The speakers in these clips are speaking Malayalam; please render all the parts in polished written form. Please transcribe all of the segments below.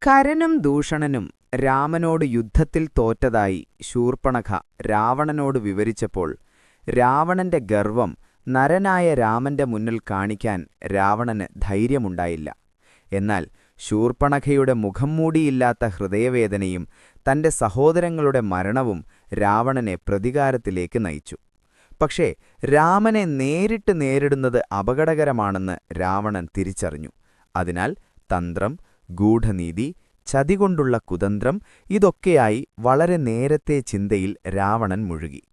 കരനും ദൂഷണനും രാമനോട് യുദ്ധത്തിൽ തോറ്റതായി ശൂർപ്പണഖ രാവണനോട് വിവരിച്ചപ്പോൾ രാവണന്റെ ഗർവം നരനായ രാമന്റെ മുന്നിൽ കാണിക്കാൻ രാവണന് ധൈര്യമുണ്ടായില്ല. എന്നാൽ ശൂർപ്പണഖയുടെ മുഖംമൂടിയില്ലാത്ത ഹൃദയവേദനയും തന്റെ സഹോദരങ്ങളുടെ മരണവും രാവണനെ പ്രതികാരത്തിലേക്ക് നയിച്ചു. പക്ഷേ രാമനെ നേരിട്ട് നേരിടുന്നത് അപകടകരമാണെന്ന് രാവണൻ തിരിച്ചറിഞ്ഞു. അതിനാൽ തന്ത്രം, ഗൂഢനീതി, ചതികൊണ്ടുള്ള കുതന്ത്രം ഇതൊക്കെയായി വളരെ നേരത്തെ ചിന്തയിൽ രാവണൻ മുഴുകി.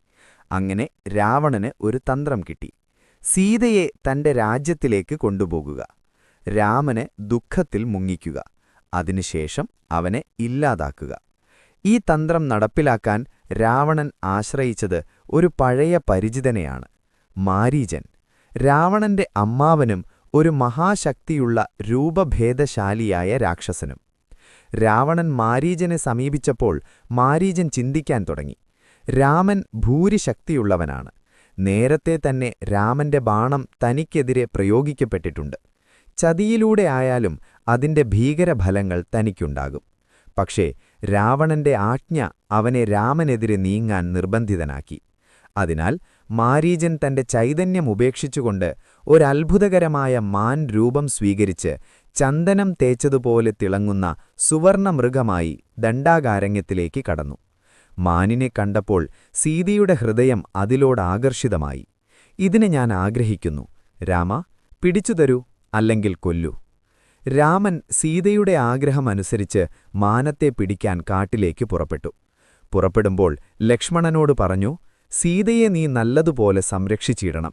അങ്ങനെ രാവണന് ഒരു തന്ത്രം കിട്ടി. സീതയെ തന്റെ രാജ്യത്തിലേക്ക് കൊണ്ടുപോകുക, രാമനെ ദുഃഖത്തിൽ മുങ്ങിക്കുക, അതിനുശേഷം അവനെ ഇല്ലാതാക്കുക. ഈ തന്ത്രം നടപ്പിലാക്കാൻ രാവണൻ ആശ്രയിച്ചത് ഒരു പഴയ പരിചിതനെയാണ്, മാരീചൻ. രാവണന്റെ അമ്മാവനും ഒരു മഹാശക്തിയുള്ള രൂപഭേദശാലിയായ രാക്ഷസനും. രാവണൻ മാരീചനെ സമീപിച്ചപ്പോൾ മാരീചൻ ചിന്തിക്കാൻ തുടങ്ങി. രാമൻ ഭൂരിശക്തിയുള്ളവനാണ്. നേരത്തെ തന്നെ രാമന്റെ ബാണം തനിക്കെതിരെ പ്രയോഗിക്കപ്പെട്ടിട്ടുണ്ട്. ചതിയിലൂടെ ആയാലും അതിന്റെ ഭീകരഫലങ്ങൾ തനിക്കുണ്ടാകും. പക്ഷേ രാവണന്റെ ആജ്ഞ അവനെ രാമനെതിരെ നീങ്ങാൻ നിർബന്ധിതനാക്കി. അതിനാൽ മാരീചൻ തന്റെ ചൈതന്യം ഉപേക്ഷിച്ചുകൊണ്ട് ഒരത്ഭുതകരമായ മാൻ രൂപം സ്വീകരിച്ച് ചന്ദനം തേച്ചതുപോലെ തിളങ്ങുന്ന സുവർണമൃഗമായി ദണ്ഡാകാരണ്യത്തിലേക്ക് കടന്നു. മാനിനെ കണ്ടപ്പോൾ സീതയുടെ ഹൃദയം അതിലോടാകർഷിതമായി. ഇതിനെ ഞാൻ ആഗ്രഹിക്കുന്നു, രാമ, പിടിച്ചുതരൂ, അല്ലെങ്കിൽ കൊല്ലൂ. രാമൻ സീതയുടെ ആഗ്രഹമനുസരിച്ച് മാനത്തെ പിടിക്കാൻ കാട്ടിലേക്ക് പുറപ്പെടുമ്പോൾ ലക്ഷ്മണനോട് പറഞ്ഞു, സീതയെ നീ നല്ലതുപോലെ സംരക്ഷിച്ചിടണം.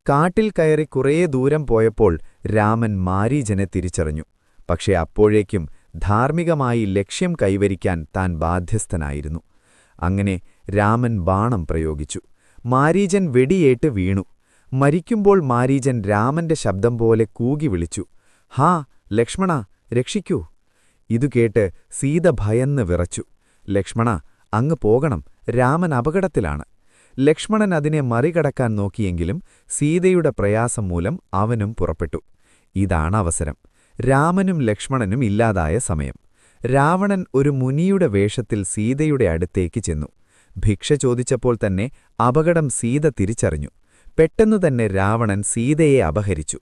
കാട്ടിൽ കയറി കുറേ ദൂരം പോയപ്പോൾ രാമൻ മാരീചനെ തിരിച്ചറിഞ്ഞു. പക്ഷേ അപ്പോഴേക്കും ധാർമ്മികമായി ലക്ഷ്യം കൈവരിക്കാൻ താൻ ബാധ്യസ്ഥനായിരുന്നു. അങ്ങനെ രാമൻ ബാണം പ്രയോഗിച്ചു. മാരീചൻ വെടിയേറ്റ് വീണു. മരിക്കുമ്പോൾ മാരീചൻ രാമന്റെ ശബ്ദം പോലെ കൂകി വിളിച്ചു, ഹാ ലക്ഷ്മണ, രക്ഷിക്കൂ. ഇതുകേട്ട് സീത ഭയന്ന് വിറച്ചു. ലക്ഷ്മണ, അങ്ങ് പോകണം, രാമൻ അപകടത്തിലാണ്. ലക്ഷ്മണൻ അതിനെ മറികടക്കാൻ നോക്കിയെങ്കിലും സീതയുടെ പ്രയാസം മൂലം അവനും പുറപ്പെട്ടു. ഇതാണ് അവസരം. രാമനും ലക്ഷ്മണനും ഇല്ലാതായ സമയം. രാവണൻ ഒരു മുനിയുടെ വേഷത്തിൽ സീതയുടെ അടുത്തേക്ക് ചെന്നു. ഭിക്ഷ ചോദിച്ചപ്പോൾ തന്നെ അപകടം സീത തിരിച്ചറിഞ്ഞു. പെട്ടെന്നുതന്നെ രാവണൻ സീതയെ അപഹരിച്ചു.